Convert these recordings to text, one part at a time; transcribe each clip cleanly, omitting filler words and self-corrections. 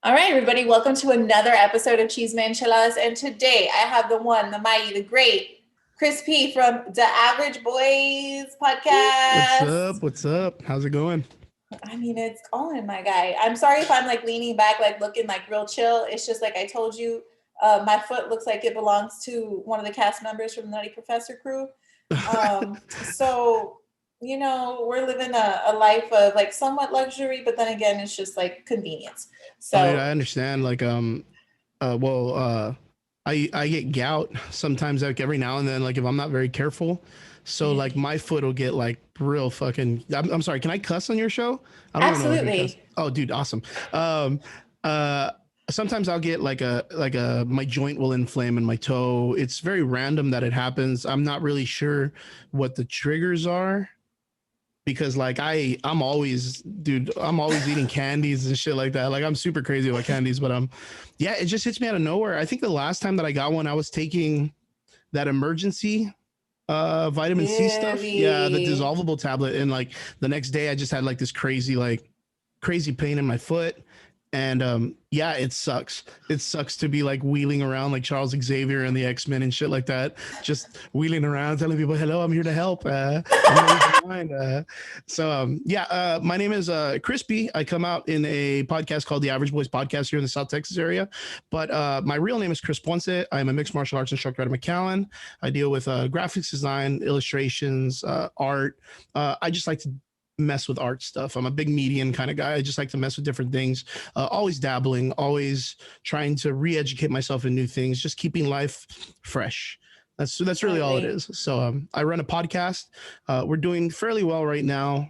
All right, everybody, welcome to another episode of Chisme and Cheladas. And today I have the one, the mighty, the great Chris P from the Average Boys What's podcast. up? What's up? How's it going? I mean, it's going, my guy. I'm sorry if I'm like leaning back, like looking like real chill. It's just like I told you, my foot looks like it belongs to one of the cast members from the Nutty Professor crew. So, we're living a life of like somewhat luxury, but then again, it's just like convenience. Oh, dude, So, I understand. Well, I get gout sometimes, like every now and then, like if I'm not very careful. So like my foot will get like real fucking. I'm sorry. Can I cuss on your show? I don't even know if I can cuss. absolutely. Oh, dude, awesome. Um, uh, Sometimes I'll get like a my joint will inflame in my toe. It's very random that it happens. I'm not really sure what the triggers are because like I'm always, dude, I'm always eating candies and shit like that. Like I'm super crazy about candies, but yeah, it just hits me out of nowhere. I think the last time that I got one, I was taking that emergency vitamin C stuff. Yeah, the Really? dissolvable tablet, and like the next day I just had like this crazy pain in my foot. And yeah, it sucks. It sucks to be like wheeling around like Charles Xavier and the X-Men and shit like that, just wheeling around telling people, hello, I'm here to help. I'm gonna read your mind. Yeah, my name is Crispy. I come out in a podcast called the Average Boys Podcast here in the South Texas area, but my real name is Chris Ponce. I'm a mixed martial arts instructor at McAllen. I deal with graphics design, illustrations, art. I just like to mess with art stuff. I'm a big median kind of guy. I just like to mess with different things. Always dabbling, always trying to re-educate myself in new things, just keeping life fresh. That's really all it Absolutely. is. So I run a podcast. We're doing fairly well right now.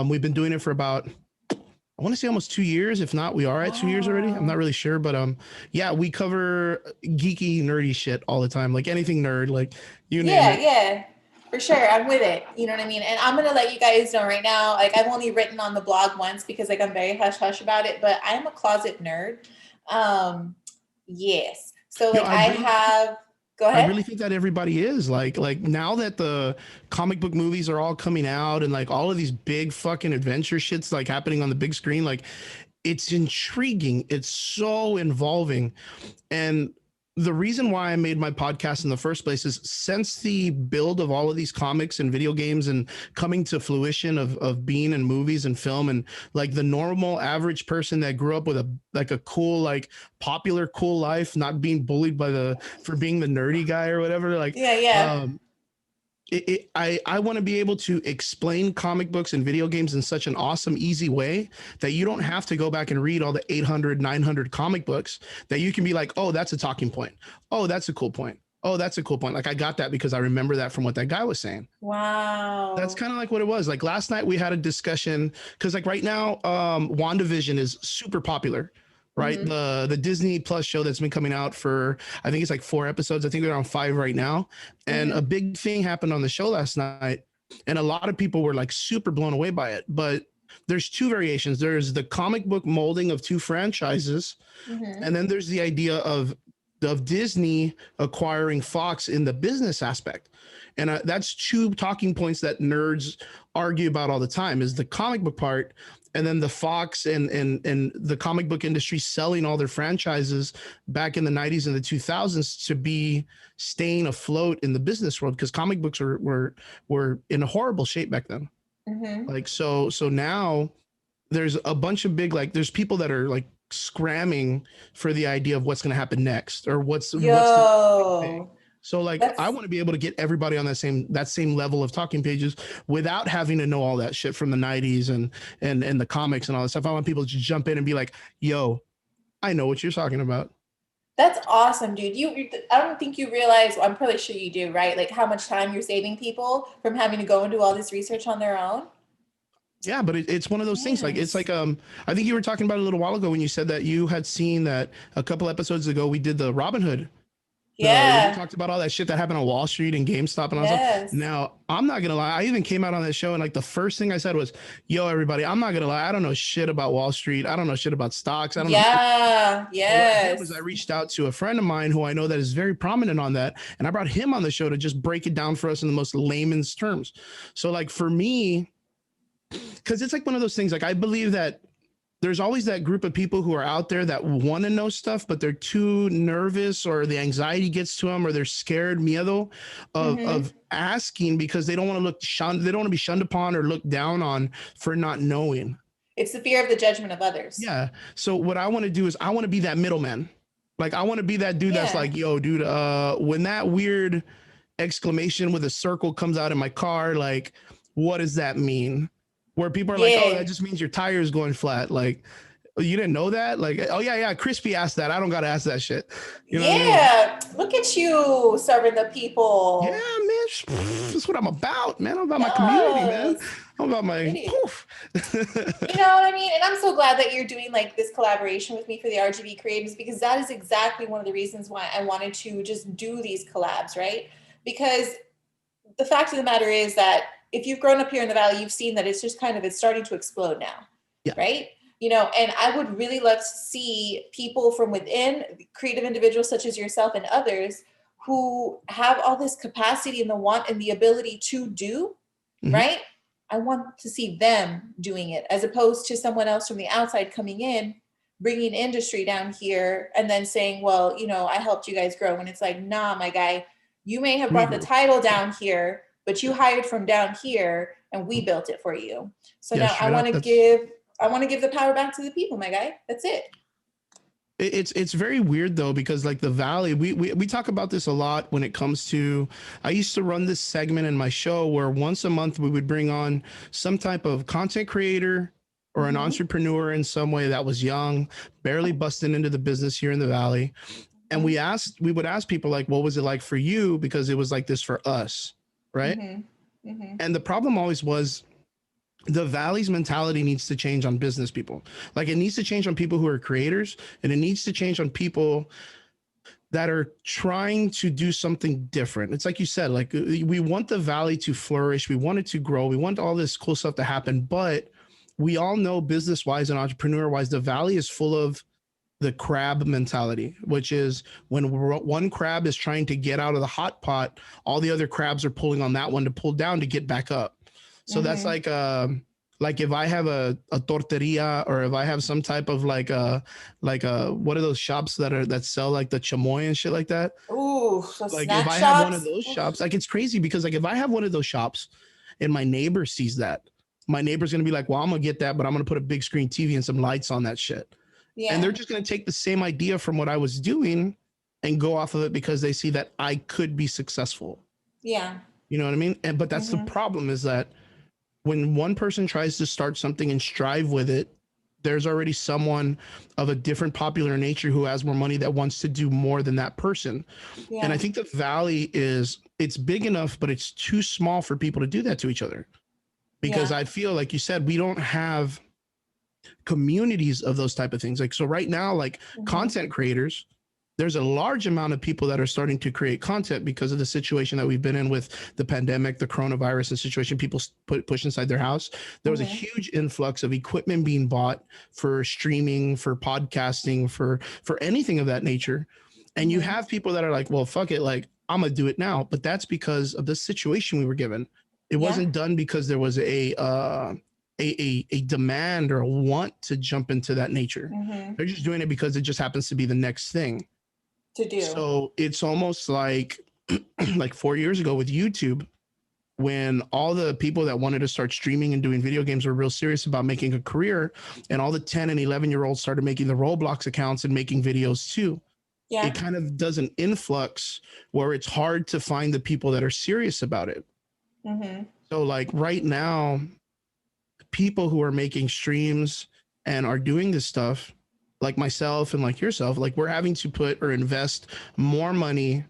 We've been doing it for about, I want to say almost 2 years. If not, we are at 2 years already. I'm not Wow. really sure, but yeah, we cover geeky, nerdy shit all the time. Like anything nerd, like you name Yeah, it. yeah. For sure. I'm with it. You know what I mean? And I'm gonna let you guys know right now, like I've only written on the blog once because like I'm very hush hush about it, but I am a closet nerd. Um, yes. So Yo, like I have go I ahead. really think that everybody is like now that the comic book movies are all coming out and like all of these big fucking adventure shits like happening on the big screen, like it's intriguing. It's so involving. And the reason why I made my podcast in the first place is since the build of all of these comics and video games and coming to fruition of being in movies and film, and like the normal average person that grew up with a cool, like popular cool life, not being bullied by the for being the nerdy guy or whatever, like Yeah, yeah. um I want to be able to explain comic books and video games in such an awesome, easy way that you don't have to go back and read all the 800, 900 comic books, that you can be like, oh, that's a talking point. Oh, that's a cool point. Oh, that's a cool point. Like I got that because I remember that from what that guy was saying. That's Wow. kind of like what it was. Like last night we had a discussion because like right now, WandaVision is super popular, right? Mm-hmm. The Disney Plus show that's been coming out for, I think it's like 4 episodes. I think they're on 5 right now. And a Mm-hmm. big thing happened on the show last night, and a lot of people were like super blown away by it. But there's two variations. There's the comic book molding of two franchises, Mm-hmm. and then there's the idea of Disney acquiring Fox in the business aspect. And that's two talking points that nerds argue about all the time: is the comic book part, and then the Fox and the comic book industry selling all their franchises back in the 90s and the 2000s to be staying afloat in the business world, because comic books were in a horrible shape back then. Mm-hmm. Like so now there's a bunch of big, like there's people that are like scramming for the idea of what's going to happen next, or what's the next big thing. Yo. So like I That's want to be able to get everybody on that same level of talking pages without having to know all that shit from the 90s and the comics and all that stuff. I want people to jump in and be like, yo, I know what you're talking about. That's awesome, dude. I don't think you realize, well, I'm pretty sure you do, right? Like how much time you're saving people from having to go and do all this research on their own. Yeah, but it's one of those things. Like it's Yes. like I think you were talking about it a little while ago when you said that you had seen that a couple episodes ago we did the Robin Hood, the we Yeah. talked about all that shit that happened on Wall Street and GameStop and all that stuff. Yes. Now, I'm not gonna lie, I even came out on that show and like the first thing I said was, "Yo, everybody, I'm not gonna lie, I don't know shit about Wall Street. I don't know shit about stocks. I don't know shit." Yeah. So what I did was I Yes. reached out to a friend of mine who I know that is very prominent on that, and I brought him on the show to just break it down for us in the most layman's terms. So like for me, because it's like one of those things. Like I believe that there's always that group of people who are out there that want to know stuff, but they're too nervous, or the anxiety gets to them, or they're scared, miedo, of asking, because they don't want to look shunned. They don't want to be shunned upon or looked down on for not knowing. It's the fear of the judgment of others. Yeah. So what I want to do is I want to be that middleman. Like I want to be that dude that's like, yo, dude, when that weird exclamation with a circle comes out in my car, like, what does that mean? Where people are like, oh, that just means your tire is going flat. Like, oh, you didn't know that? Like, oh yeah, Crispy asked that. I don't gotta ask that shit. You know what I mean? Look at you serving the people. Yeah, man, that's what I'm about, man. I'm about my community, man. I'm about my poof. You know what I mean? And I'm so glad that you're doing like this collaboration with me for the RGB creatives, because that is exactly one of the reasons why I wanted to just do these collabs, right? Because the fact of the matter is that if you've grown up here in the Valley, you've seen that it's just kind of, it's starting to explode now, right? You know, and I would really love to see people from within, creative individuals such as yourself and others, who have all this capacity and the want and the ability to do, right? I want to see them doing it, as opposed to someone else from the outside coming in, bringing industry down here and then saying, well, you know, I helped you guys grow. And it's like, nah, my guy, you may have brought the title down here, but you hired from down here and we built it for you. So now I want to give the power back to the people, my guy. That's it. It's very weird though, because like the Valley, we talk about this a lot when it comes to, I used to run this segment in my show where once a month we would bring on some type of content creator or an entrepreneur in some way that was young, barely busting into the business here in the Valley. And we would ask people like, what was it like for you? Because it was like this for us, right? And the problem always was, the Valley's mentality needs to change on business people. Like it needs to change on people who are creators, and it needs to change on people that are trying to do something different. It's like you said, like we want the Valley to flourish. We want it to grow. We want all this cool stuff to happen. But we all know business wise and entrepreneur wise, the Valley is full of the crab mentality, which is when one crab is trying to get out of the hot pot, all the other crabs are pulling on that one to pull down to get back up. So that's like if I have a torteria, or if I have some type of like what are those shops that sell like the chamoy and shit like that? Ooh, like if I have one of those shops, like it's crazy because like if I have one of those shops and my neighbor sees that, my neighbor's gonna be like, well, I'm gonna get that, but I'm gonna put a big screen TV and some lights on that shit. Yeah. And they're just gonna take the same idea from what I was doing and go off of it because they see that I could be successful. Yeah. You know what I mean? But that's the problem, is that when one person tries to start something and strive with it, there's already someone of a different popular nature who has more money that wants to do more than that person. Yeah. And I think the Valley it's big enough, but it's too small for people to do that to each other. Because I feel like you said, we don't have communities of those type of things. Like, so right now, like content creators, there's a large amount of people that are starting to create content because of the situation that we've been in with the pandemic, the coronavirus, and situation people push inside their house. There was a huge influx of equipment being bought for streaming, for podcasting, for anything of that nature. And you have people that are like, well, fuck it, like I'm gonna do it now. But that's because of the situation we were given. It wasn't done because there was a demand or a want to jump into that nature. They're just doing it because it just happens to be the next thing to do. So it's almost like 4 years ago with YouTube, when all the people that wanted to start streaming and doing video games were real serious about making a career, and all the 10 and 11-year-olds started making the Roblox accounts and making videos too. Yeah. It kind of does an influx where it's hard to find the people that are serious about it. So like right now, people who are making streams and are doing this stuff, like myself and like yourself, like we're having to put or invest more money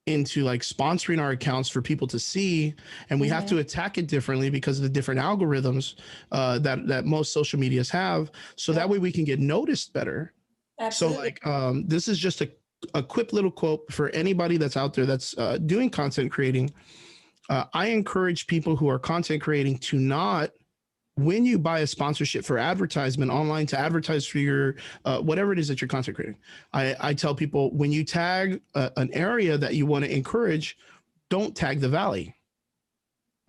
into like sponsoring our accounts for people to see, and we have to attack it differently because of the different algorithms that most social medias have, so that way we can get noticed better. Absolutely. So like this is just a quick little quote for anybody that's out there that's doing content creating. I encourage people who are content creating to not, when you buy a sponsorship for advertisement online to advertise for your whatever it is that you're content creating, I tell people, when you tag an area that you want to encourage, don't tag the Valley.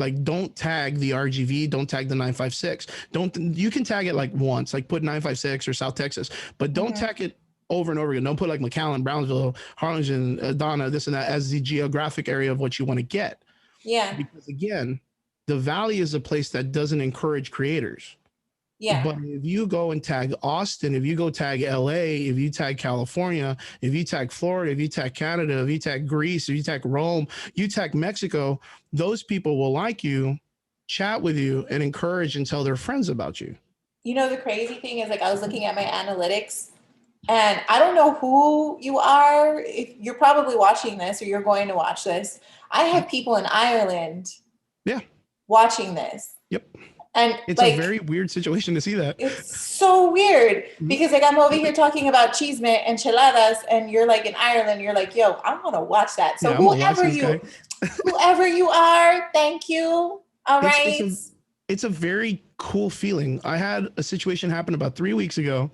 Like, don't tag the RGV, don't tag the 956. Don't, you can tag it like once, like put 956 or South Texas, but don't tag it over and over again. Don't put like McAllen, Brownsville, Harlingen, Donna, this and that as the geographic area of what you want to get. Yeah. Because again, the Valley is a place that doesn't encourage creators. Yeah. But if you go and tag Austin, if you go tag LA, if you tag California, if you tag Florida, if you tag Canada, if you tag Greece, if you tag Rome, you tag Mexico, those people will like you, chat with you, and encourage and tell their friends about you. You know, the crazy thing is, like, I was looking at my analytics, and I don't know who you are. If you're probably watching this or you're going to watch this, I have people in Ireland watching this. Yep. And it's like, a very weird situation to see that. It's so weird because like I'm over here talking about Chisme and Cheladas, and you're like in Ireland, you're like, yo, I want to watch that. So whoever you are, thank you. All right. It's a very cool feeling. I had a situation happen about 3 weeks ago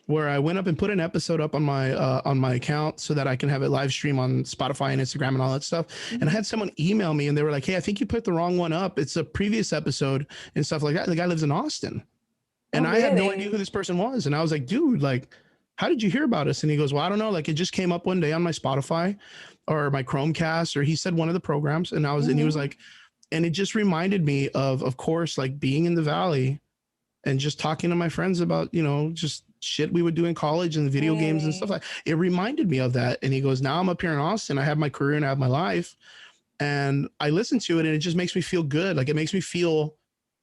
where I went up and put an episode up on my account so that I can have it live stream on Spotify and Instagram and all that stuff. And I had someone email me and they were like, hey, I think you put the wrong one up. It's a previous episode and stuff like that. The guy lives in Austin. And I had no idea who this person was. And I was like, dude, like, how did you hear about us? And he goes, well, I don't know. Like, it just came up one day on my Spotify or my Chromecast, or he said one of the programs. And and he was like, and it just reminded me of course, like being in the Valley and just talking to my friends about, you know, just shit we would do in college and video games and stuff like that. It reminded me of that. And he goes, now I'm up here in Austin. I have my career and I have my life. And I listen to it and it just makes me feel good. Like, it makes me feel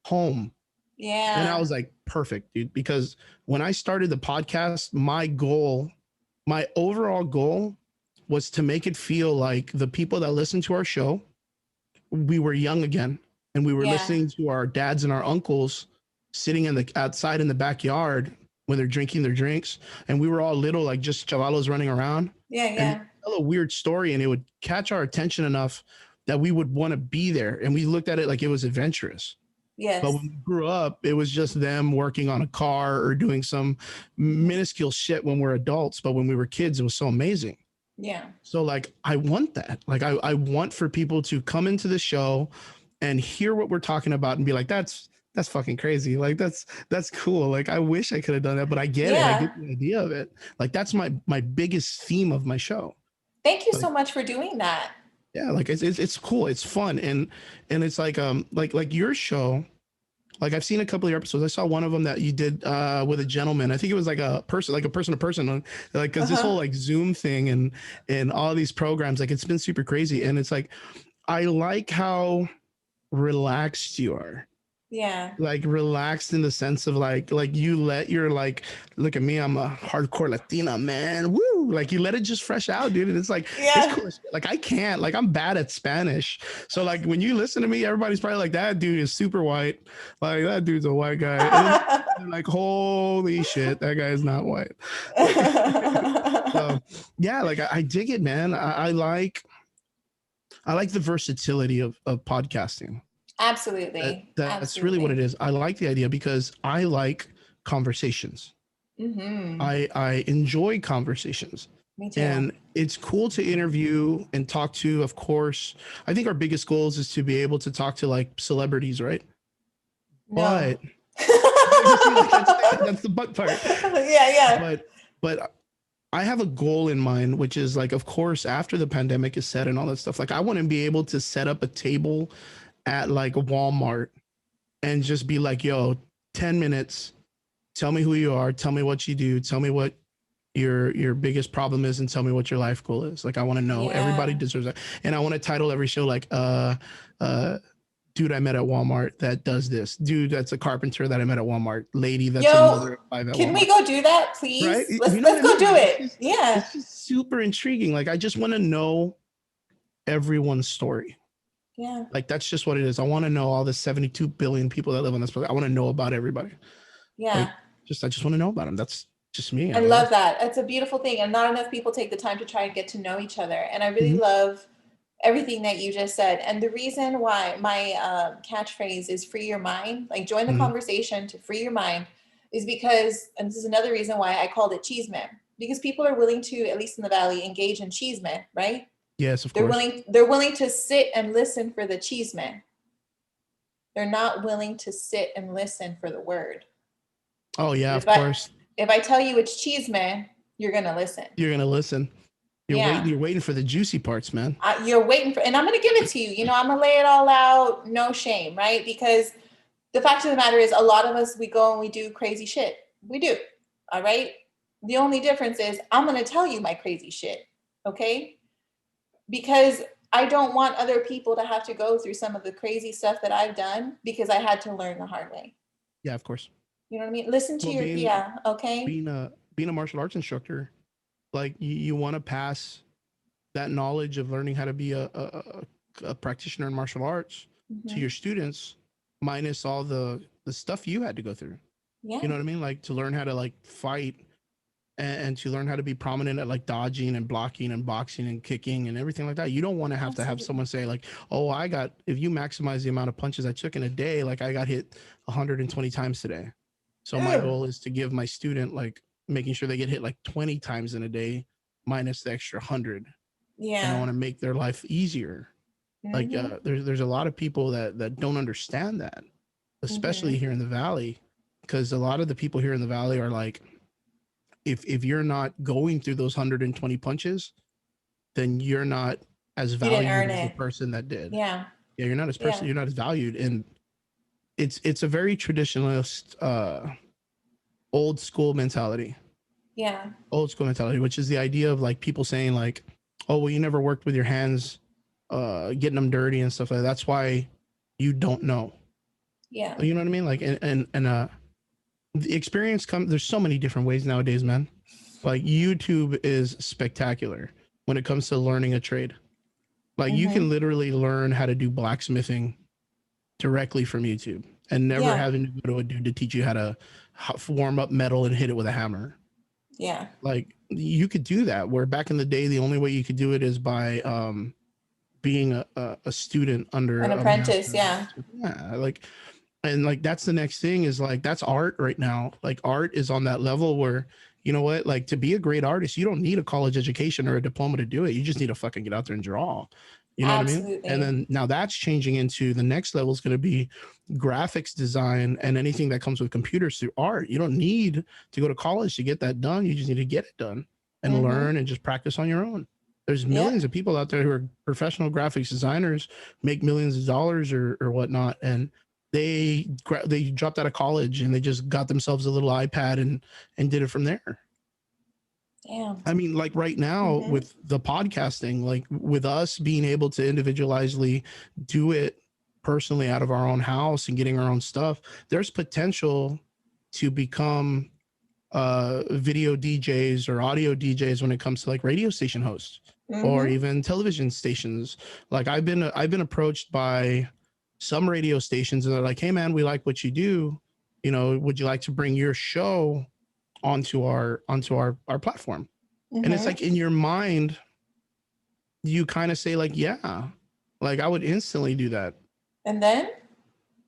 home. Yeah. And I was like, perfect, dude. Because when I started the podcast, my overall goal was to make it feel like the people that listen to our show, we were young again. And we were listening to our dads and our uncles sitting outside in the backyard when they're drinking their drinks, and we were all little, like just chavalos running around. And tell a weird story, and it would catch our attention enough that we would want to be there. And we looked at it like it was adventurous. Yes. But when we grew up, it was just them working on a car or doing some minuscule shit when we're adults. But when we were kids, it was so amazing. Yeah. So like, I want that. Like, I want for people to come into the show and hear what we're talking about and be like, that's fucking crazy. Like, that's cool. Like, I wish I could have done that, but I get it. I get the idea of it. Like, that's my biggest theme of my show. Thank you so much for doing that. Yeah. Like, it's cool. It's fun. And it's like your show, like I've seen a couple of your episodes. I saw one of them that you did with a gentleman. I think it was like a person to person, like, cause this whole like Zoom thing and all these programs, like, it's been super crazy. And it's like, I like how relaxed you are. Yeah. Like, relaxed in the sense of like you let your, like, look at me, I'm a hardcore Latina, man. Woo! Like, you let it just fresh out, dude. And it's like, it's cool. Like, I can't, like, I'm bad at Spanish. So like, when you listen to me, everybody's probably like, that dude is super white. Like, that dude's a white guy. And then, like, holy shit, that guy is not white. So yeah, like, I dig it, man. I like the versatility of podcasting. Absolutely. That's really what it is. I like the idea because I like conversations. I enjoy conversations. Me too. And it's cool to interview and talk to, of course. I think our biggest goals is to be able to talk to like celebrities, right? No. But that's the butt part. Yeah. But I have a goal in mind, which is like, of course, after the pandemic is set and all that stuff, like, I want to be able to set up a table at like a Walmart and just be like, yo, 10 minutes, tell me who you are, tell me what you do, tell me what your biggest problem is, and tell me what your life goal is. Like, I want to know. Everybody deserves that. And I want to title every show like dude I met at Walmart that does this, dude that's a carpenter that I met at Walmart, lady that's a mother of five at Walmart. Can we go do that, please? Right? Let's go do it. It's just super intriguing. Like, I just want to know everyone's story. Yeah. Like, that's just what it is. I want to know all the 72 billion people that live on this planet. I want to know about everybody. Yeah. Like, I just want to know about them. That's just me. I love that. It's a beautiful thing. And not enough people take the time to try and get to know each other. And I really love everything that you just said. And the reason why my catchphrase is free your mind, like join the conversation to free your mind, is because, and this is another reason why I called it Chisme, because people are willing to, at least in the Valley, engage in Chisme, right? Yes, of course. They're willing to sit and listen for the Chisme. They're not willing to sit and listen for the word. Oh yeah, If of I course. if I tell you it's Chisme, you're gonna listen. You're gonna listen. You're waiting. Yeah. You're waiting for the juicy parts, man. You're waiting for, and I'm gonna give it to you. You know, I'm gonna lay it all out, no shame, right? Because the fact of the matter is, a lot of us, we go and we do crazy shit. We do. All right. The only difference is I'm gonna tell you my crazy shit. Okay. Because I don't want other people to have to go through some of the crazy stuff that I've done because I had to learn the hard way. Yeah, of course. You know what I mean? Listen to Well, your, yeah, okay. being a martial arts instructor, like you want to pass that knowledge of learning how to be a practitioner in martial arts to Mm-hmm. your students, minus all the stuff you had to go through. Yeah, You know what I mean? Like to learn how to like fight and to learn how to be prominent at like dodging and blocking and boxing and kicking and everything like that. You don't want to have absolutely. someone say like, "Oh, I got if you maximize the amount of punches I took in a day, like I got hit 120 times today." So my Ugh. goal is to give my student like making sure they get hit like 20 times in a day minus the extra 100. And I Yeah. want to make their life easier. Like Mm-hmm. there's a lot of people that don't understand that, especially Mm-hmm. here in the valley, because a lot of the people here in the valley are like, if you're not going through those 120 punches, then you're not as You didn't valued earn as the it. person that did. Yeah. Yeah, you're not as person. Yeah. You're not as valued, and it's a very traditionalist, old school mentality. Yeah. Old school mentality, which is the idea of like people saying like, "Oh, well, you never worked with your hands, getting them dirty and stuff like that. That's why you don't know." Yeah. You know what I mean? Like, and the experience comes. There's so many different ways nowadays, man. Like YouTube is spectacular when it comes to learning a trade. Like you Mm-hmm. can literally learn how to do blacksmithing directly from YouTube and never Yeah. having to go to a dude to teach you how to warm up metal and hit it with a hammer. Yeah. Like you could do that. Where back in the day, the only way you could do it is by being a student under An a apprentice. master. Yeah. Yeah, like and like that's the next thing is like that's art right now. Like art is on that level where you know what, like to be a great artist you don't need a college education or a diploma to do it. You just need to fucking get out there and draw. You know what I mean? And Absolutely. then now that's changing into the next level is going to be graphics design and anything that comes with computers through art. You don't need to go to college to get that done. You just need to get it done and Mm-hmm. learn and just practice on your own. There's millions Yep. of people out there who are professional graphics designers, make millions of dollars or whatnot, and they dropped out of college and they just got themselves a little iPad and did it from there. Damn. I mean, like right now Mm-hmm. with the podcasting, like with us being able to individually do it personally out of our own house and getting our own stuff, there's potential to become video DJs or audio DJs when it comes to like radio station hosts or Mm-hmm. even television stations. Like I've been approached by some radio stations and they're like, "Hey man, we like what you do. You know, would you like to bring your show onto our platform?" And it's Mm-hmm. like in your mind, you kind of say like, "Yeah, like I would instantly do that." And then,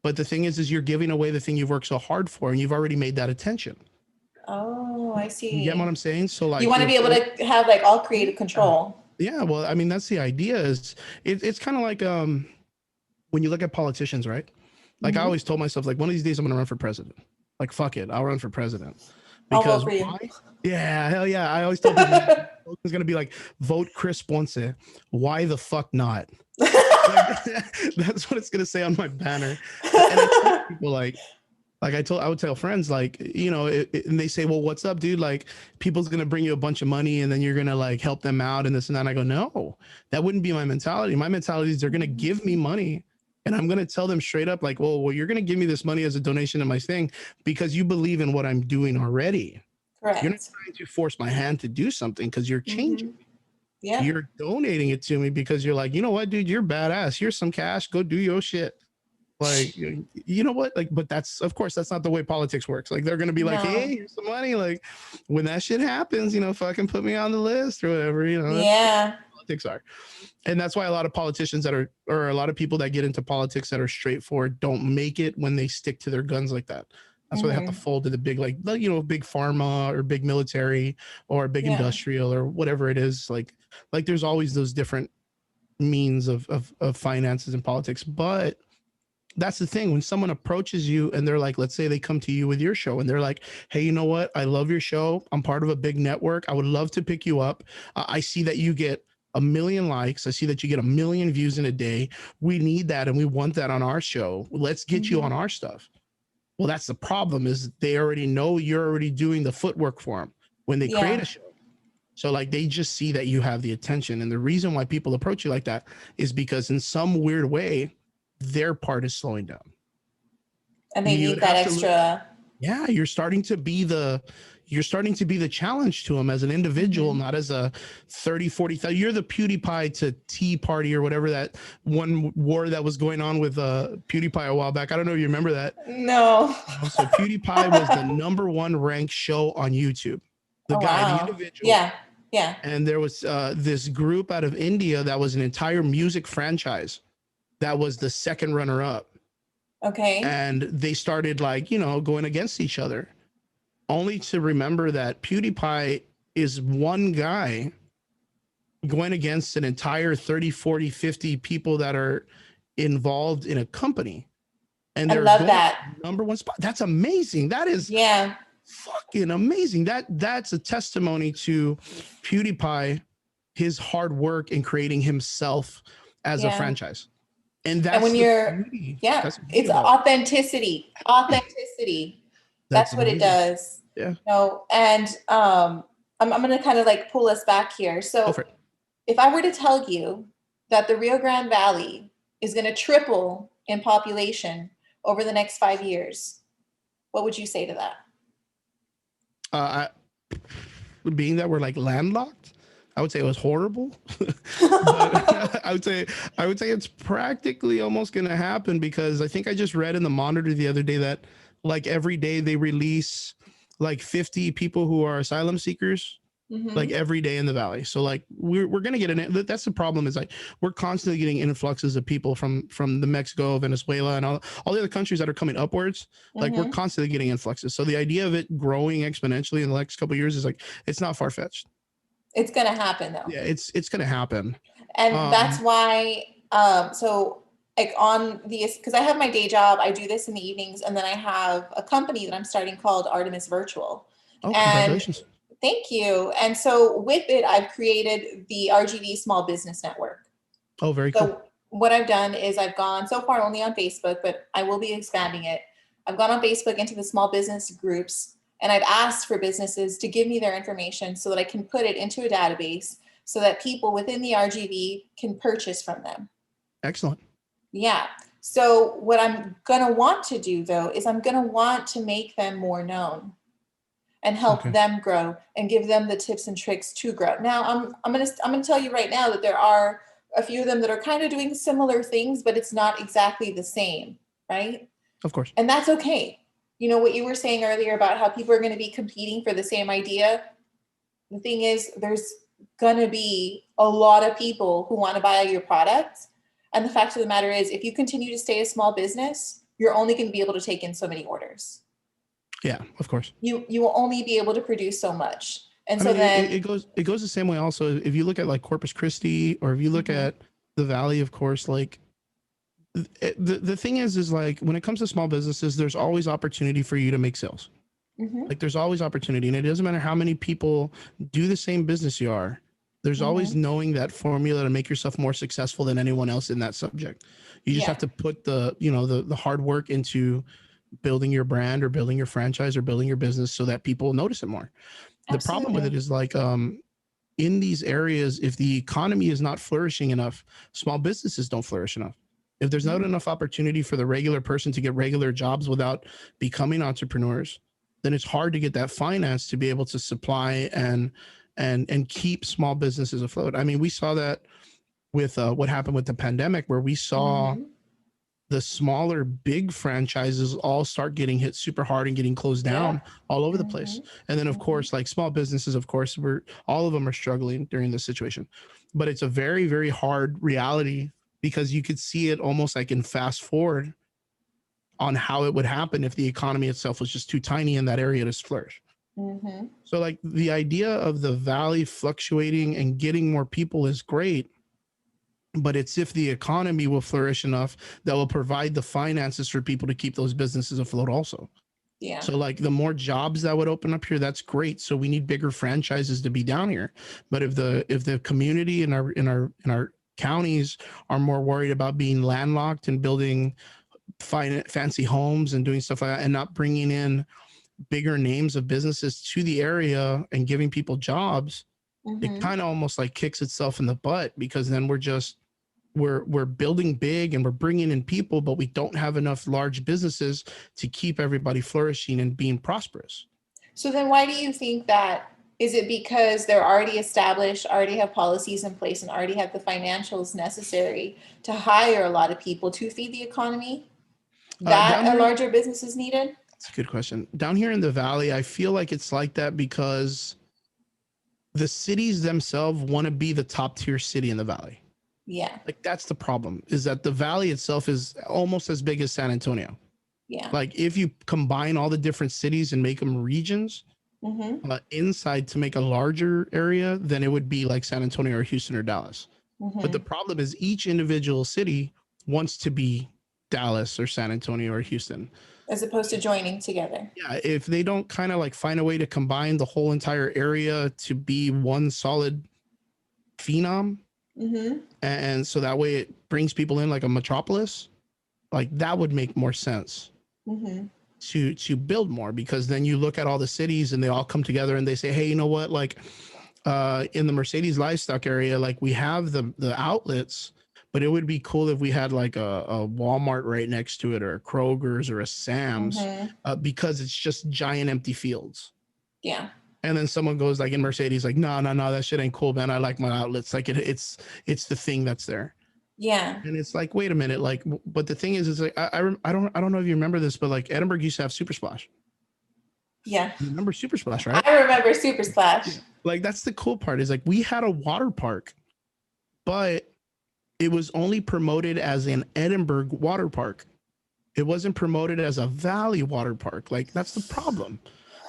But the thing is you're giving away the thing you've worked so hard for, and you've already made that attention. oh, I You get what see. I'm saying? So You like want to be able to have like all creative yeah, control. yeah. Well, I mean, that's the idea. Is it's kind of like when you look at politicians, right? Like I Mm-hmm. always told myself, like one of these days I'm gonna run for president. Like fuck it, I'll run for president. I'll vote Because for you. why? Yeah, hell yeah. I always tell people it's gonna be like vote Chris Ponce. Why the fuck not? Like that's what it's gonna say on my banner. And I tell people I would tell friends like, you know, and they say, well, what's up, dude? Like people's going to bring you a bunch of money and then you're going to like help them out and this and that. And I go, no, that wouldn't be my mentality. My mentality is they're going to give me money and I'm going to tell them straight up like, well, you're going to give me this money as a donation to my thing because you believe in what I'm doing already. You're not Correct. trying to force my hand to do something because you're changing. Mm-hmm. Yep. You're donating it to me because you're like, you know what, dude, you're badass. Here's some cash. Go do your shit. Like, you know what? Like, but that's, of course, that's not the way politics works. Like, they're going to be like, hey, No. here's some money. Like, when that shit happens, you know, fucking put me on the list or whatever, you know, that's Yeah. politics are. And that's why a lot of politicians that are, or a lot of people that get into politics that are straightforward don't make it when they stick to their guns like that. That's why they have to Mm-hmm. fold to the big, like, you know, big pharma or big military or big Yeah. industrial or whatever it is. Like there's always those different means of finances and politics. But that's the thing. When someone approaches you and they're like, let's say they come to you with your show and they're like, hey, you know what? I love your show. I'm part of a big network. I would love to pick you up. I see that you get 1 million likes. I see that you get 1 million views in a day. We need that and we want that on our show. Let's get you on our stuff. Well, that's the problem, is they already know you're already doing the footwork for them when they create a show. So like they just see that you have the attention. And the reason why people approach you like that is because in some weird way, their part is slowing down. And they need that extra. Yeah, you're starting to be the challenge to them as an individual, not as a 30, 40,000. You're the PewDiePie to Tea Party or whatever, that one war that was going on with PewDiePie a while back. I don't know if you remember that. No. So PewDiePie was the #1 ranked show on YouTube. The the individual. Yeah. Yeah. And there was this group out of India that was an entire music franchise that was the second runner up. Okay. And they started like, going against each other, only to remember that PewDiePie is one guy going against an entire 30, 40, 50 people that are involved in a company. And they're I love that. #1 spot. That's amazing. That is fucking amazing. That's a testimony to PewDiePie, his hard work in creating himself as a franchise. And that's when you're it's authenticity. That's what it does. Yeah. And I'm gonna kind of like pull us back here. So if I were to tell you that the Rio Grande Valley is gonna triple in population over the next 5 years, what would you say to that? Being that we're like landlocked, I would say it was horrible. But I would say it's practically almost going to happen, because I think I just read in the Monitor the other day that like every day they release like 50 people who are asylum seekers, like every day in the valley. So like we're going to get in. That's the problem, is like we're constantly getting influxes of people from the Mexico, Venezuela, and all the other countries that are coming upwards. Like we're constantly getting influxes. So the idea of it growing exponentially in the next couple of years is like, it's not far-fetched. It's going to happen though. Yeah, it's going to happen. And that's why, so like on these, because I have my day job, I do this in the evenings, and then I have a company that I'm starting called Artemis Virtual. Oh, congratulations. Thank you. And so with it, I've created the RGV Small Business Network. Oh, very cool. So what I've done is I've gone so far only on Facebook, but I will be expanding it. I've gone on Facebook into the small business groups, and I've asked for businesses to give me their information so that I can put it into a database so that people within the RGV can purchase from them. Excellent. Yeah. So what I'm going to want to do though, is I'm going to want to make them more known and help them grow and give them the tips and tricks to grow. Now I'm going to tell you right now that there are a few of them that are kind of doing similar things, but it's not exactly the same. Right. Of course. And that's okay. You know what you were saying earlier about how people are going to be competing for the same idea. The thing is, there's going to be a lot of people who want to buy your product. And the fact of the matter is, if you continue to stay a small business, you're only going to be able to take in so many orders. Yeah, of course. You will only be able to produce so much. And I so mean, then it goes the same way also. If you look at like Corpus Christi, or if you look at the Valley, of course, like the thing is like when it comes to small businesses, there's always opportunity for you to make sales. Like there's always opportunity, and it doesn't matter how many people do the same business you are. There's always knowing that formula to make yourself more successful than anyone else in that subject. You just have to put the hard work into building your brand or building your franchise or building your business so that people notice it more. Absolutely. The problem with it is like in these areas, if the economy is not flourishing enough, small businesses don't flourish enough. If there's not enough opportunity for the regular person to get regular jobs without becoming entrepreneurs, then it's hard to get that finance to be able to supply and keep small businesses afloat. I mean, we saw that with what happened with the pandemic, where we saw the smaller big franchises all start getting hit super hard and getting closed down all over the place. And then of course, like small businesses, of course, all of them are struggling during this situation. But it's a very, very hard reality, because you could see it almost like in fast forward on how it would happen if the economy itself was just too tiny in that area to flourish. So like the idea of the valley fluctuating and getting more people is great, but it's if the economy will flourish enough that will provide the finances for people to keep those businesses afloat also. Yeah. So like the more jobs that would open up here, that's great. So we need bigger franchises to be down here. But if the community in our counties are more worried about being landlocked and building fancy homes and doing stuff like that, and not bringing in bigger names of businesses to the area and giving people jobs, it Mm-hmm. kind of almost like kicks itself in the butt, because then we're building big and we're bringing in people, but we don't have enough large businesses to keep everybody flourishing and being prosperous. So then why do you think that? Is it because they're already established, already have policies in place, and already have the financials necessary to hire a lot of people to feed the economy Down that a here, larger business is needed? that's a good question. Down here in the valley, I feel like it's like that because the cities themselves want to be the top tier city in the valley. Yeah. Like that's the problem, is that the valley itself is almost as big as San Antonio. Yeah. Like if you combine all the different cities and make them regions Mm-hmm. inside to make a larger area, then it would be like San Antonio or Houston or Dallas. But the Mm-hmm. problem is each individual city wants to be Dallas or San Antonio or Houston. As opposed to joining together. Yeah, if they don't kind of like find a way to combine the whole entire area to be one solid phenom, Mm-hmm. and so that way it brings people in like a metropolis, like that would make more sense Mm-hmm. to build more, because then you look at all the cities and they all come together and they say, hey, you know what, like in the Mercedes livestock area, like we have the outlets, but it would be cool if we had like a Walmart right next to it, or a Kroger's or a Sam's, Mm-hmm. because it's just giant empty fields. Yeah. And then someone goes like in Mercedes, like, no, no, no, that shit ain't cool, man. I like my outlets. Like it's the thing that's there. Yeah. And it's like, wait a minute, like, but the thing is like, I don't know if you remember this, but like Edinburgh used to have Super Splash. Yeah. You remember Super Splash, right? I remember Super Yeah. Splash. Like that's the cool part, is like we had a water park, but it was only promoted as an Edinburgh water park. It wasn't promoted as a valley water park. Like that's the problem.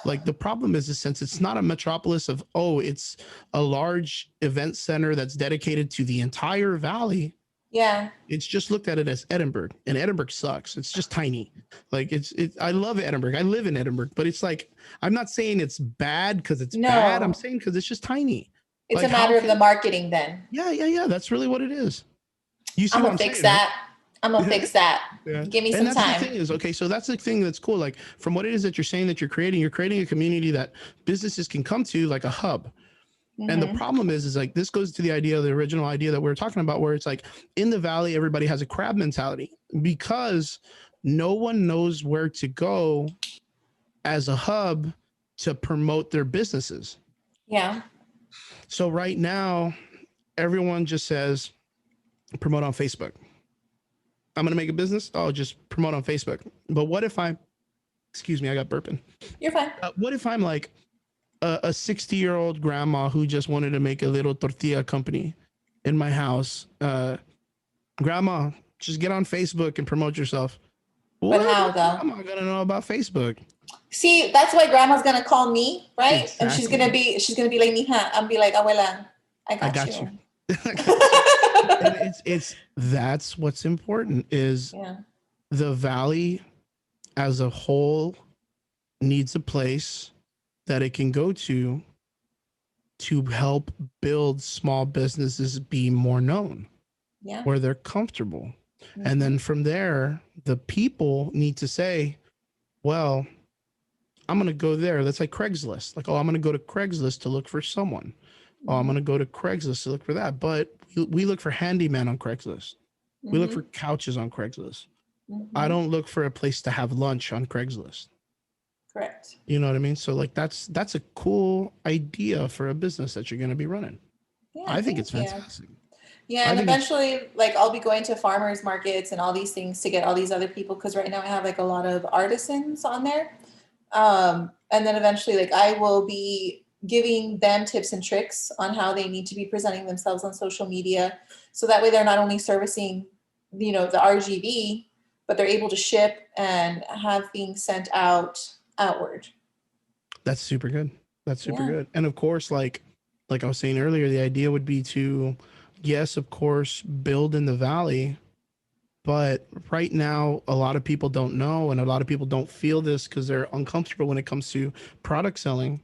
Like the problem is, since it's not a metropolis of, oh, it's a large event center that's dedicated to the entire valley. Yeah. It's just looked at it as Edinburgh, and Edinburgh sucks. It's just tiny. Like I love Edinburgh. I live in Edinburgh, but it's like, I'm not saying it's bad because it's bad. I'm No. saying because it's just tiny. It's a Like how matter of the can, marketing then. yeah, yeah, yeah. That's really what it is. You see I'm what gonna I'm fix saying, right? that. I'm gonna fix that. Yeah. Give me And some that's the thing time. is, okay, so that's the thing that's cool. Like from what it is that you're saying that you're creating a community that businesses can come to, like a hub. And the Mm-hmm. problem is like this goes to the idea, the original idea that we were talking about, where it's like in the valley, everybody has a crab mentality because no one knows where to go as a hub to promote their businesses. Yeah. So right now, everyone just says promote on Facebook. I'm going to make a business. Oh, just promote on Facebook. But what if excuse me, I got burping. You're fine. What if I'm like a 60-year-old grandma who just wanted to make a little tortilla company in my house? Grandma, just get on Facebook and promote yourself. But What how though? am I going to know about Facebook? See, that's why grandma's gonna call me, right? And Exactly. she's gonna be like, Mija, I'm be like, Abuela, I I got got you. you. I got you. And it's that's what's important, is Yeah. the valley as a whole needs a place that it can go to help build small businesses be more known, Yeah. where they're comfortable. And Mm-hmm. then from there, the people need to say, well, I'm going to go there. That's like Craigslist. Like, oh, I'm going to go to Craigslist to look for someone. Oh, I'm Mm-hmm. going to go to Craigslist to look for that. But we look for handyman on Craigslist. We look Mm-hmm. for couches on Craigslist. I Mm-hmm. don't look for a place to have lunch on Craigslist. Correct. You know what I mean? So like that's a cool idea for a business that you're going to be running. Yeah, I think it's thank you. fantastic. Yeah, I and think it's eventually, like, I'll be going to farmers markets and all these things to get all these other people because right now I have like a lot of artisans on there. And then eventually, like, I will be giving them tips and tricks on how they need to be presenting themselves on social media. So that way they're not only servicing, the RGB, but they're able to ship and have things sent outward. that's super good. That's super Yeah. good. And of course, like I was saying earlier, the idea would be to yes, of course, build in the valley. But right now, a lot of people don't know, and a lot of people don't feel this because they're uncomfortable when it comes to product selling,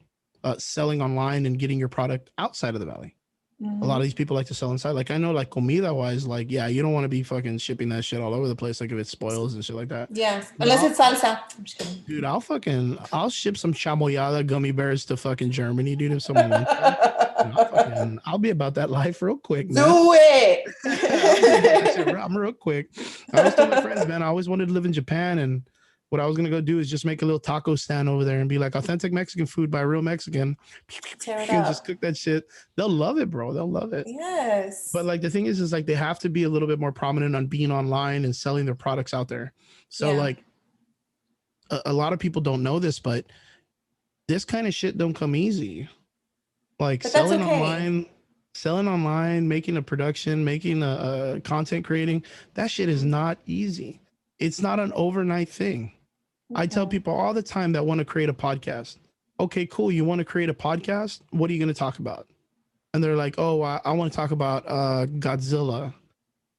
selling online and getting your product outside of the valley. A lot of these people like to sell inside. Like I know, like comida wise, like yeah, you don't want to be fucking shipping that shit all over the place, like if it spoils and shit like that. Yeah, But unless it's salsa. I'm just kidding. dude, I'll ship some chamoyada gummy bears to fucking Germany, dude. If someone wants them, and I'll be about that life real quick, man. Do it. I'll be about that shit. I'm real quick. I always tell my friends, man, I always wanted to live in Japan, and what I was gonna go do is just make a little taco stand over there and be like authentic Mexican food by a real Mexican, Tear it and up. just cook that shit. They'll love it, bro. They'll love it. Yes. But like the thing is like they have to be a little bit more prominent on being online and selling their products out there. So Yeah. like a lot of people don't know this, but this kind of shit don't come easy. Like But that's selling okay. online, making a production, making a content creating, that shit is not easy. It's not an overnight thing. I tell Mhm. people all the time that want to create a podcast. Okay, cool. You want to create a podcast? What are you going to talk about? And they're like, oh, I want to talk about Godzilla.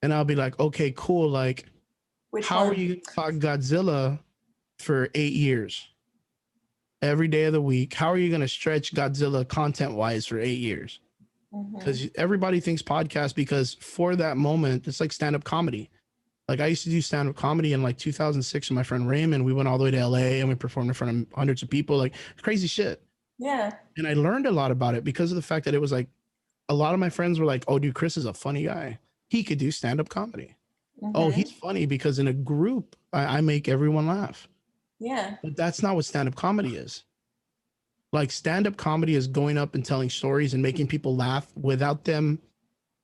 And I'll be like, okay, cool. Like, Which how are one? you going to talk Godzilla for 8 years? Every day of the week. How are you going to stretch Godzilla content wise for 8 years? Because everybody thinks podcast because for that moment, it's like stand up comedy. Like I used to do stand up comedy in like 2006 with my friend Raymond. We went all the way to LA and we performed in front of hundreds of people, like crazy shit. Yeah. And I learned a lot about it because of the fact that it was like a lot of my friends were like, oh, dude, Chris is a funny guy. He could do stand up comedy. Oh, he's funny because in a group, I make everyone laugh. Yeah. But that's not what stand up comedy is. Like stand up comedy is going up and telling stories and making people laugh without them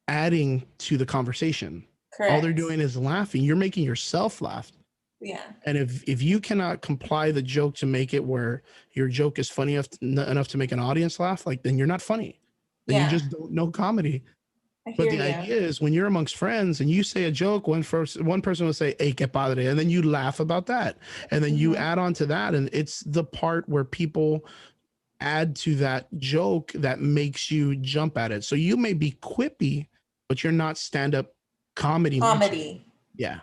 adding to the conversation. Correct. All they're doing is laughing. You're making yourself laugh. Yeah. And if you cannot comply the joke to make it where your joke is funny enough to make an audience laugh, like then you're not funny. Then you just don't know comedy. I But hear the you. idea is when you're amongst friends and you say a joke, one person will say, "Hey, que padre," and then you laugh about that, and then you add on to that, and it's the part where people add to that joke that makes you jump at it. So you may be quippy, but you're not stand-up comedy. Yeah.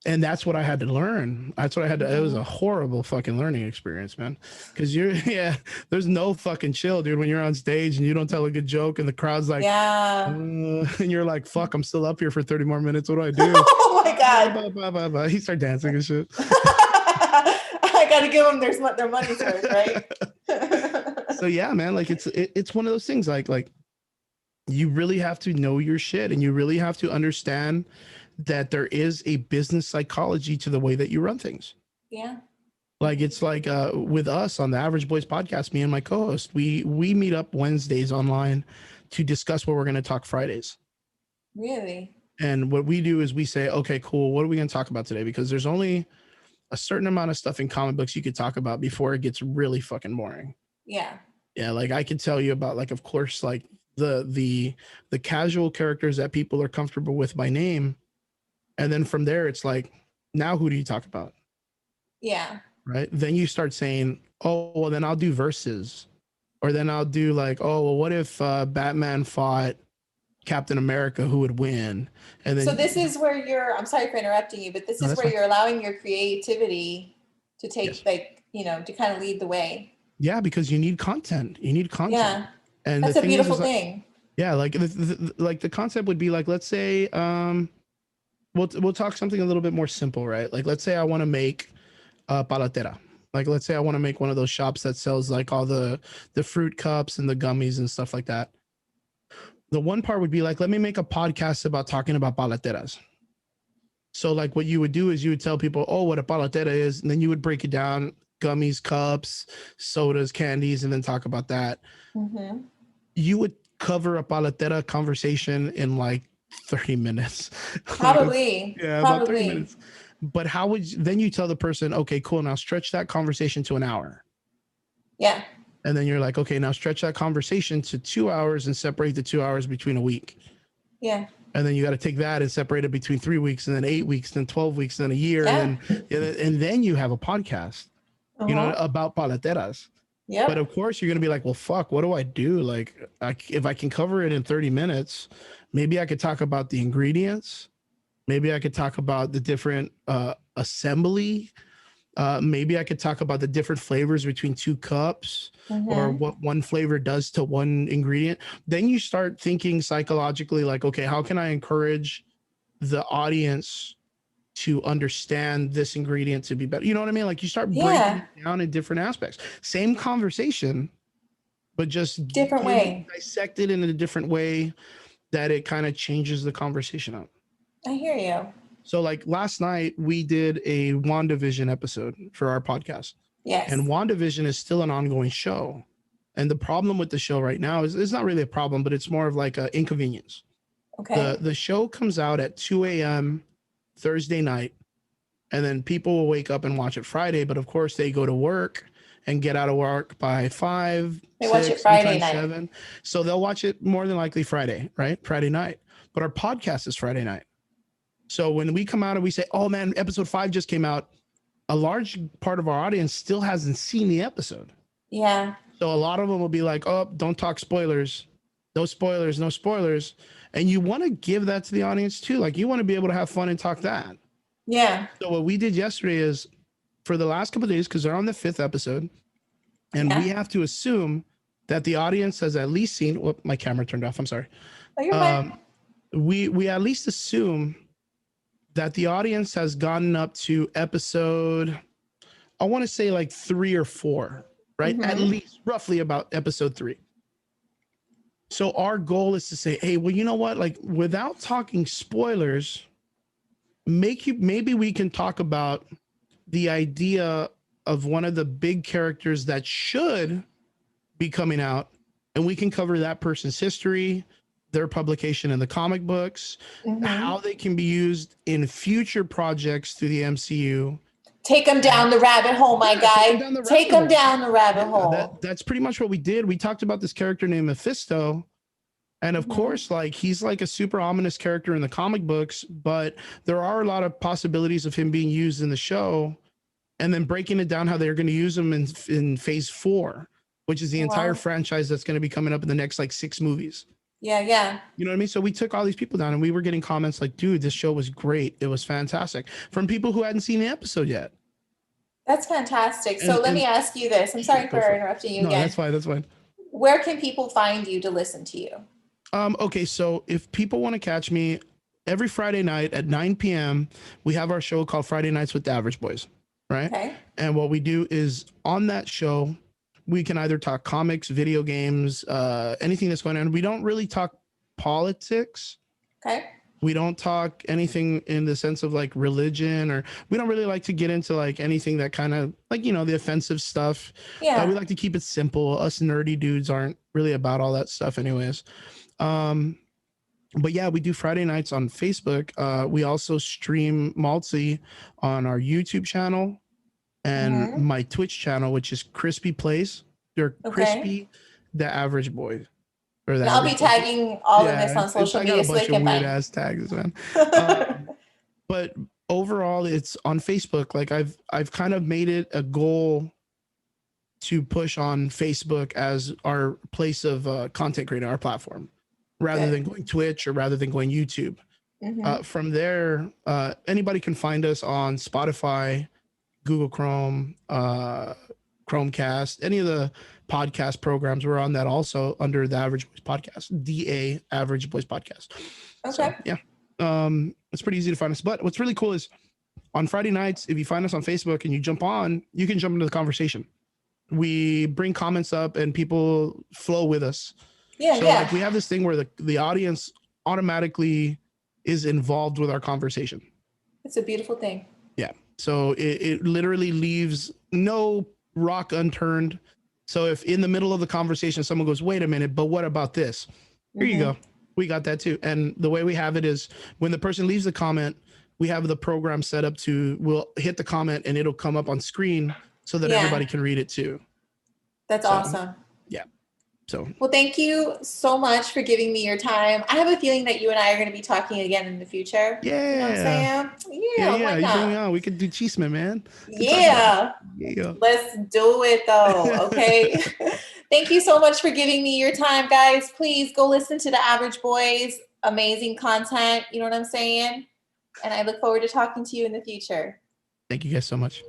And that's what I had to learn. That's what I had to. It was a horrible fucking learning experience, man. Because yeah, there's no fucking chill, dude. When you're on stage and you don't tell a good joke and the crowd's like, yeah. And you're like, fuck, I'm still up here for 30 more minutes. What do I do? Oh my God. He started dancing and shit. I gotta give them their money's worth, right? So yeah, man, like it's one of those things. Like you really have to know your shit, and you really have to understand that there is a business psychology to the way that you run things. Yeah. Like it's like with us on the Average Boys podcast, me and my co-host, we meet up Wednesdays online to discuss what we're going to talk Fridays. Really? And what we do is we say, okay, cool. What are we going to talk about today? Because there's only a certain amount of stuff in comic books you could talk about before it gets really fucking boring. Yeah. Yeah. Like I could tell you about, like, of course, like the casual characters that people are comfortable with by name. And then from there, it's like, now who do you talk about? Yeah. Right. Then you start saying, oh, well, then I'll do verses. Or then I'll do like, oh, well, what if Batman fought Captain America, who would win? And then so this is where I'm sorry for interrupting you, but this is where you're allowing your creativity to take to kind of lead the way. Yeah, because you need content. Yeah. And that's a beautiful thing. Yeah, like the concept would be like, let's say we'll talk something a little bit more simple, right? Like let's say I want to make palatera. Like let's say I want to make one of those shops that sells like all the fruit cups and the gummies and stuff like that. The one part would be like, let me make a podcast about talking about palateras. So like what you would do is you would tell people, oh, what a palatera is, and then you would break it down, gummies, cups, sodas, candies, and then talk about that. You would cover a palatera conversation in like 30 minutes. Probably. Yeah, about 30 minutes. But how would then you tell the person, okay, cool, now stretch that conversation to an hour. Yeah. And then you're like, okay, now stretch that conversation to 2 hours and separate the 2 hours between a week. Yeah. And then you got to take that and separate it between 3 weeks and then 8 weeks, then 12 weeks, then a year. And then you have a podcast, about palateras. Yeah. But of course you're going to be like, well, fuck, what do I do? Like if I can cover it in 30 minutes, Maybe I could talk about the ingredients. Maybe I could talk about the different assembly. Maybe I could talk about the different flavors between 2 cups, or Mm-hmm. what one flavor does to one ingredient. Then you start thinking psychologically, like, okay, how can I encourage the audience to understand this ingredient to be better? You know what I mean? Like, you start breaking Yeah. it down in different aspects. Same conversation, but just Different way. dissect it in a different way that it kind of changes the conversation up. I hear you. So, like last night, we did a WandaVision episode for our podcast, and Yes. WandaVision is still an ongoing show. And the problem with the show right now is it's not really a problem, but it's more of like an inconvenience. Okay. The show comes out at 2 a.m. Thursday night, and then people will wake up and watch it Friday. But of course, they go to work and get out of work by 5, They watch it 6, Friday sometimes night. 7. So they'll watch it more than likely Friday, right? Friday night. But our podcast is Friday night. So when we come out and we say, oh man, episode 5 just came out, a large part of our audience still hasn't seen the episode. Yeah. So a lot of them will be like, oh, don't talk spoilers. No spoilers, no spoilers. And you want to give that to the audience too. Like, you want to be able to have fun and talk that. Yeah. So what we did yesterday is, for the last couple of days, because they're on the 5th episode, and Yeah. we have to assume that the audience has at least seen. Whoop, my camera turned off. I'm sorry. Oh, you're fine. We at least assume that the audience has gotten up to episode, I want to say like 3 or 4, right? At least roughly about episode 3. So our goal is to say, hey, well, you know what? Like, without talking spoilers, maybe we can talk about the idea of one of the big characters that should be coming out, and we can cover that person's history, their publication in the comic books, how they can be used in future projects through the MCU. Take them down the rabbit hole, my guy. Take them down the rabbit hole. That's pretty much what we did. We talked about this character named Mephisto. And of course, like, he's like a super ominous character in the comic books, but there are a lot of possibilities of him being used in the show, and then breaking it down how they're going to use him in phase 4, which is the entire franchise that's going to be coming up in the next like 6 movies. Yeah, yeah. You know what I mean? So we took all these people down, and we were getting comments like, dude, this show was great. It was fantastic, from people who hadn't seen the episode yet. That's fantastic. So let me ask you this. I'm sorry for interrupting you again. No, that's fine. That's fine. Where can people find you to listen to you? Okay, so if people want to catch me, every Friday night at 9 p.m., we have our show called Friday Nights with the Average Boys, right? Okay. And what we do is, on that show, we can either talk comics, video games, anything that's going on. We don't really talk politics. Okay. We don't talk anything in the sense of like religion, or we don't really like to get into like anything that kind of like, you know, the offensive stuff. Yeah. We like to keep it simple. Us nerdy dudes aren't really about all that stuff anyways. But yeah, we do Friday nights on Facebook. We also stream Maltzy on our YouTube channel and my Twitch channel, which is Crispy Plays. They're Crispy, the Average Boy. Or I'll be tagging all of this on social media so they can weird find ass tags, man. But overall, it's on Facebook. Like, I've kind of made it a goal to push on Facebook as our place of content creating, our platform, rather than going Twitch or rather than going YouTube. From there, anybody can find us on Spotify, Google Chrome, Chromecast, any of the podcast programs. We're on that also under the Average Boys Podcast, DA Average Boys Podcast. Okay. So, yeah. It's pretty easy to find us. But what's really cool is, on Friday nights, if you find us on Facebook and you jump on, you can jump into the conversation. We bring comments up and people flow with us. Yeah, so like, we have this thing where the audience automatically is involved with our conversation. It's a beautiful thing. Yeah. So it literally leaves no rock unturned. So if in the middle of the conversation, someone goes, wait a minute, but what about this? Here you go. We got that too. And the way we have it is, when the person leaves the comment, we have the program set up to, we'll hit the comment and it'll come up on screen so that everybody can read it too. That's awesome. Yeah. So, well, thank you so much for giving me your time. I have a feeling that you and I are going to be talking again in the future. Yeah. You know what I'm saying? Yeah. Yeah. You bring me on. We could do Chisme, man. Yeah. Let's do it though. Okay. Thank you so much for giving me your time, guys. Please go listen to the Average Boys amazing content. You know what I'm saying? And I look forward to talking to you in the future. Thank you guys so much.